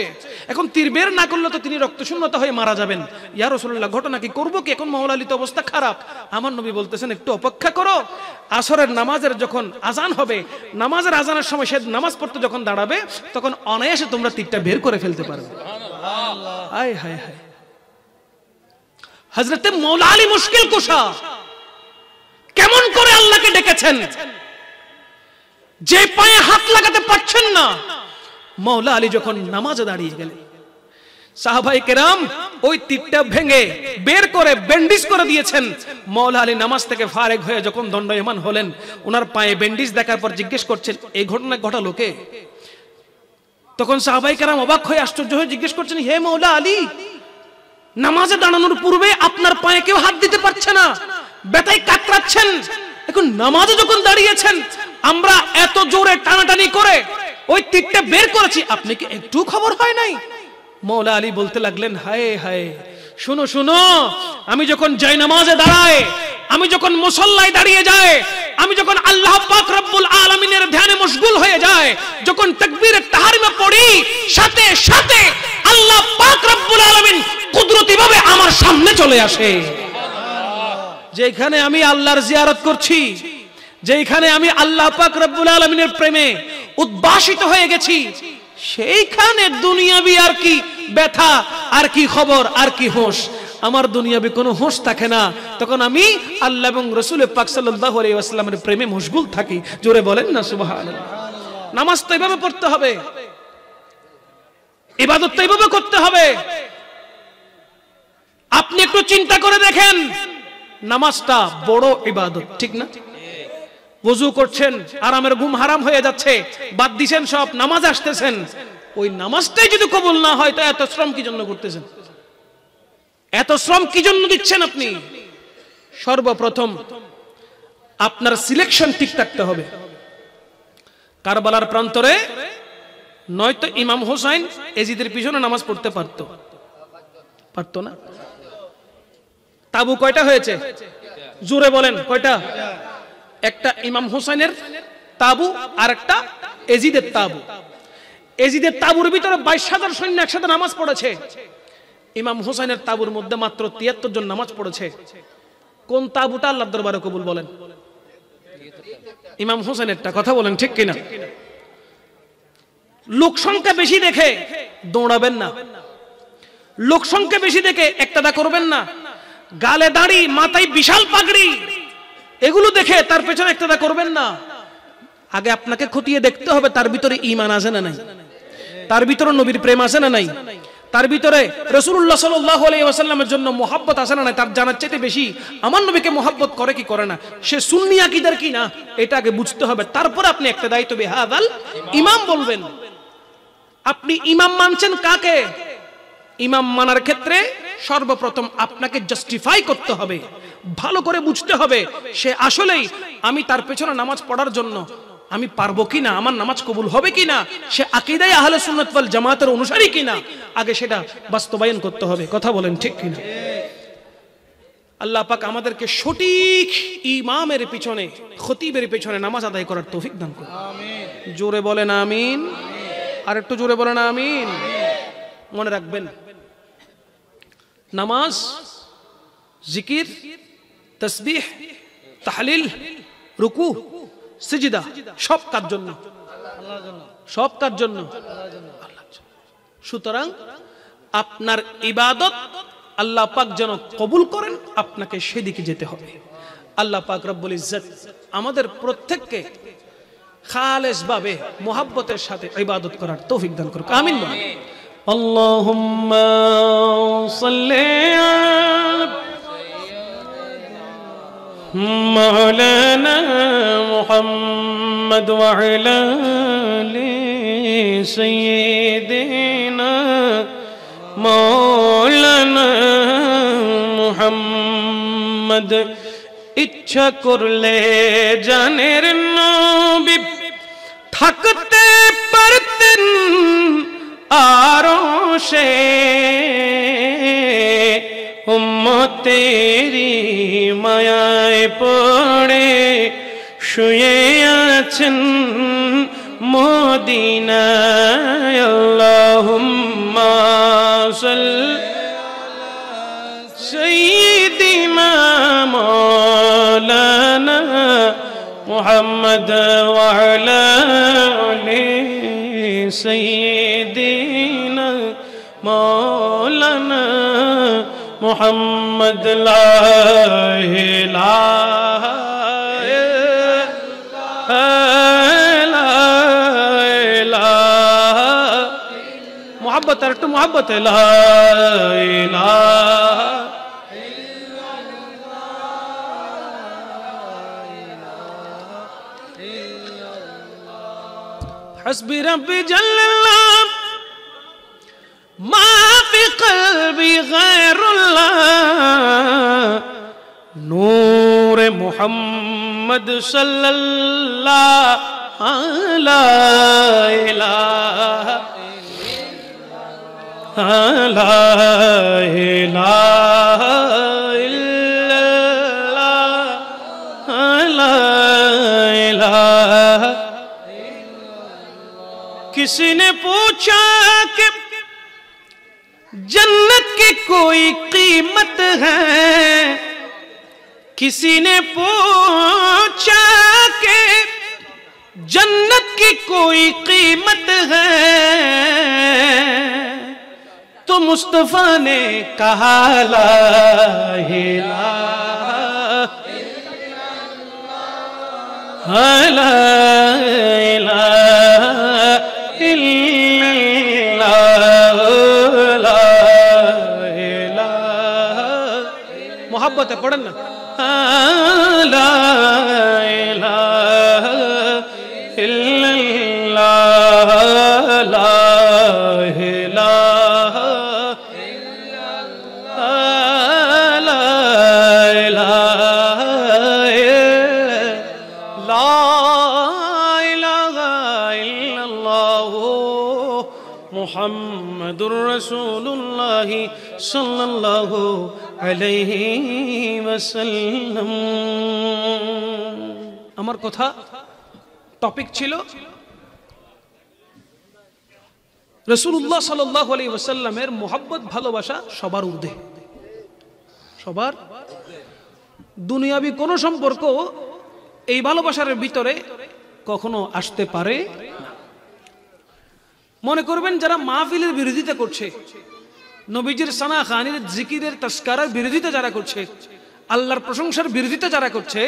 এখন তীর বের না করলে তো তিনি রক্তশূন্যতা হয়ে মারা যাবেন। ইয়া রাসূলুল্লাহ, ঘটনা কি, করব কি? এখন মওলা আলী তো অবস্থা খারাপ। আমার নবী বলতেছেন, একটু অপেক্ষা করো। আসরের নামাজের যখন আজান হবে, নামাজের আজানের সময় সে নামাজ পড়তে যখন দাঁড়াবে তখন অনায়াসে তোমরা তীরটা বের করে ফেলতে পারবে। সুবহানাল্লাহ। হায় হায় হায়। হযরতে মওলা আলী মুশকিল কুশা কেমন করে আল্লাহকে ডেকেছেন, যে পায়ে হাত লাগাতে পারছেন না। মওলা আলী যখন নামাজে দাঁড়িয়ে গেলেন, সাহাবায়ে কেরাম ওই তীরটা ভেঙে বের করে ব্যান্ডেজ করে দিয়েছেন। মওলা আলী নামাজ থেকে ফারেক হয়ে যখন দণ্ডায়মান হলেন, ওনার পায়ে ব্যান্ডেজ দেখার পর জিজ্ঞেস করছেন, এই ঘটনা ঘটালো কে? তখন সাহাবায়ে কেরাম অবাক হয়ে আশ্চর্য হয়ে জিজ্ঞেস করছেন, হে মওলা আলী, নামাজে দাঁড়ানোর পূর্বে আপনার পায়ে কেউ হাত দিতে পারছে না, ব্যথায় কাতরাচ্ছেন। এখন নামাজে যখন দাঁড়িয়েছেন আমরা এত জোরে টানাটানি করে ওই তীরটা বের করেছি, আপনি কি একটু খবর হয় নাই? মওলা আলী বলতে লাগলেন, হায় হায়, শুনো শুনো, আমি যখন যাই নামাজে দাঁড়াই, আমি যখন মুসল্লায় দাঁড়িয়ে যাই, আমি যখন আল্লাহ পাক রব্বুল আলামিনের ধ্যানে মশগুল হয়ে যায়, যখন তাকবীরে তাহরিমা পড়ি, সাথে সাথে আল্লাহ পাক রব্বুল আলামিন কুদরতিভাবে আমার সামনে চলে আসে। যেখানে আমি আল্লাহর জিয়ারত করছি, যেখানে আমি আল্লাহ পাক রব্বুল আলামিনের প্রেমে উদ্ভাসিত হয়ে গেছি, সেইখানে দুনিয়াবি আর কি ব্যথা, আর কি খবর, আর কি হোশ, আমার দুনিয়াবি কোনো হোশ থাকে না। তখন আমি আল্লাহ এবং রাসূল পাক সাল্লাল্লাহু আলাইহি ওয়াসাল্লামের প্রেমে মশগুল থাকি। জোরে বলেন না সুবহানাল্লাহ। নামাজ তো এইভাবে পড়তে হবে, ইবাদত তো এইভাবে করতে হবে। আপনি একটু চিন্তা করে দেখেন, নামাজটা বড় ইবাদত, ঠিক না? ওযু করছেন, আরামের ঘুম হারাম হয়ে যাচ্ছে, বাদ দিছেন সব, নামাজ আসতেছেন, ওই নামাজটাই যদি কবুল না হয় তো এত শ্রম কি জন্য করতেছেন? এত শ্রম কি জন্য দিচ্ছেন আপনি? সর্বপ্রথম আপনার সিলেকশন ঠিক থাকতে হবে। কারবালার প্রান্তরে নয়তো ইমাম হোসাইন এজিদের পিছনে নামাজ পড়তে পারতো না। তাবু কয়টা হয়েছে? জোরে বলেন কয়টা? একটা ইমাম হোসেনের তাবু আর একটা এজিদের তাবু। এজিদের তাবুর ভিতরে 22,000 সৈন্য একসাথে নামাজ পড়েছে। ইমাম হুসাইনের তাবুর মধ্যে মাত্র 73 জন নামাজ পড়েছে। কোন তাবুটা আল্লাহর দরবারে কবুল বলেন? ইমাম হুসাইনেরটা। কথা বলেন ঠিক কিনা? লোক সংখ্যা বেশি দেখে দৌড়াবেন না, লোক সংখ্যা বেশি দেখে একটাদা করবেন না, গালে দাড়ি মাথায় বিশাল পাগড়ি এগুলো দেখে তার পেছনে একটাদা করবেন না। আগে আপনাকে খতিয়ে দেখতে হবে তার ভিতরে ঈমান আছে না নাই, তার ভিতরে নবীর প্রেম আছে না নাই, তার ভিতরে রাসূলুল্লাহ সাল্লাল্লাহু আলাইহি ওয়াসাল্লামের জন্য মুহাব্বত আছে না নাই। তার জানার চাইতে বেশি আমার নবীকে মুহাব্বত করে কি করে না, সে সুন্নি আকীদার কি না, এটা আগে বুঝতে হবে। তারপরে আপনি একটা দায়িত্ব বিহাদাল ইমাম বলবেন। আপনি ইমাম মানছেন কাকে? ইমাম মানার ক্ষেত্রে সর্বপ্রথম আপনাকে জাস্টিফাই করতে হবে, ভালো করে বুঝতে হবে সে আসলেই আমি তার পেছনে নামাজ পড়ার জন্য আমি পারবো কিনা, আমার নামাজ কবুল হবে কিনা, সে আকীদায়ে আহলে সুন্নাত ওয়াল জামাতের অনুসারী কিনা, আগে সেটা বাস্তবায়ন করতে হবে। কথা বলেন ঠিক কিনা? আল্লাহ পাক আমাদেরকে সঠিক ইমামের পিছনে, খতিবের পিছনে নামাজ আদায় করার তৌফিক দান করুন। আমিন। জোরে বলেন আমিন। আর একটু জোরে বলেন আমিন। মনে রাখবেন, নামাজ, জিকির, তাসবিহ, তাহলিল, রুকু, সিজদা সব কার জন্য? আল্লাহর জন্য। সব কার জন্য? আল্লাহর জন্য। সুতরাং আপনার ইবাদত আল্লাহ পাক যেন কবুল করেন, আপনাকে সেদিকে যেতে হবে। আল্লাহ পাক রব্বুল ইজ্জত আমাদের প্রত্যেককে খালেস ভাবে মুহাব্বতের সাথে ইবাদত করার তৌফিক দান করুন। আমিন বলেন। আল্লাহুম্মা সাল্লি আলা মাওলানা মুহাম্মদ ওয়া আলা আলি সাইয়্যিদিনা মাওলানা মুহাম্মদ। ইচ্ছা করলে জানের নবী থাকতে পারতেন আরশে, উম্মতেরি মায়ায় পড়ে শুয়ে আছেন মদিনায়। আল্লাহুম্মা সাল্লি সাইয়্যিদিনা মাওলানা মুহাম্মদ ওয়া আলা আলি সাইয়্যিদিনা মাওলানা মুহাম্মদ। লা ইলাহা ইল্লাল্লাহ। মুহাব্বত, আর একটু মুহাব্বত। লা ইলাহা حسبي ربي جل الله ما في قلبي غير الله نور محمد صلى الله لا إله لا إله إلا الله لا إله। किसी ने पूछा कि जन्नत की कोई कीमत है, किसी ने पूछा कि जन्नत की कोई कीमत है, तो मुस्तफा ने कहा ला इलाहा इल्लल्लाह ला इलाहा। मोहब्बत है, पढ़ना। ला इलाहा इल्लल्लाह ला इलाहा ला इलाहा इल्लल्लाह मुहम्मदुर रसूलुल्लाह सल्लल्लाहु अलैहि वसल्लम। আমার কথা টপিক ছিল রাসূলুল্লাহ সাল্লাল্লাহু আলাইহি ওয়াসাল্লামের মুহাব্বত ভালোবাসা সবার ঊর্ধ্বে, সবার দুনিয়াবি কোন সম্পর্ক এই ভালোবাসার ভিতরে কখনো আসতে পারে না। মনে করবেন যারা মাহফিলের বিরোধিতা করছে, নবীজির সানা খানির জিকিরের তাসকারার বিরোধিতা যারা করছে, আল্লাহর প্রশংসার বিরোধিতা যারা করছে,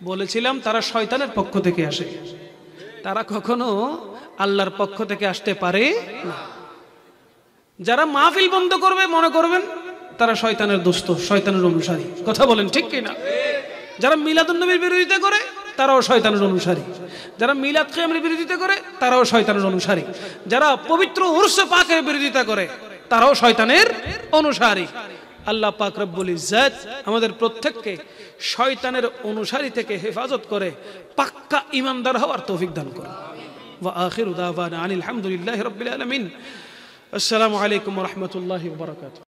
বলেছিলাম তারা শয়তানের পক্ষ থেকে আসে, তারা কখনো আল্লাহর পক্ষ থেকে আসতে পারে না। যারা মাহফিল বন্ধ করবে মনে করবেন তারা শয়তানের দোস্ত, শয়তানের অনুসারী। কথা বলেন ঠিক কিনা? যারা মিলাদুন নবীর বিরোধিতা করে তারাও শয়তানের অনুসারী, যারা মিলাদ কিয়ামের বিরোধিতা করে তারাও শয়তানের অনুসারী, যারা পবিত্র উরস পাকের বিরোধিতা করে তারাও শয়তানের অনুসারী। আল্লাহ পাক রব্বুল ইজ্জত আমাদের প্রত্যেককে শয়তানের অনুসারী থেকে হেফাজত করে পাক্কা ঈমানদার হওয়ার তৌফিক দান করুন। ওয়া আখিরু দাওয়ানা আনিল হামদুলিল্লাহি রাব্বিল আলামিন। আসসালামু আলাইকুম ওয়া রাহমাতুল্লাহি ওয়া বারাকাতুহু।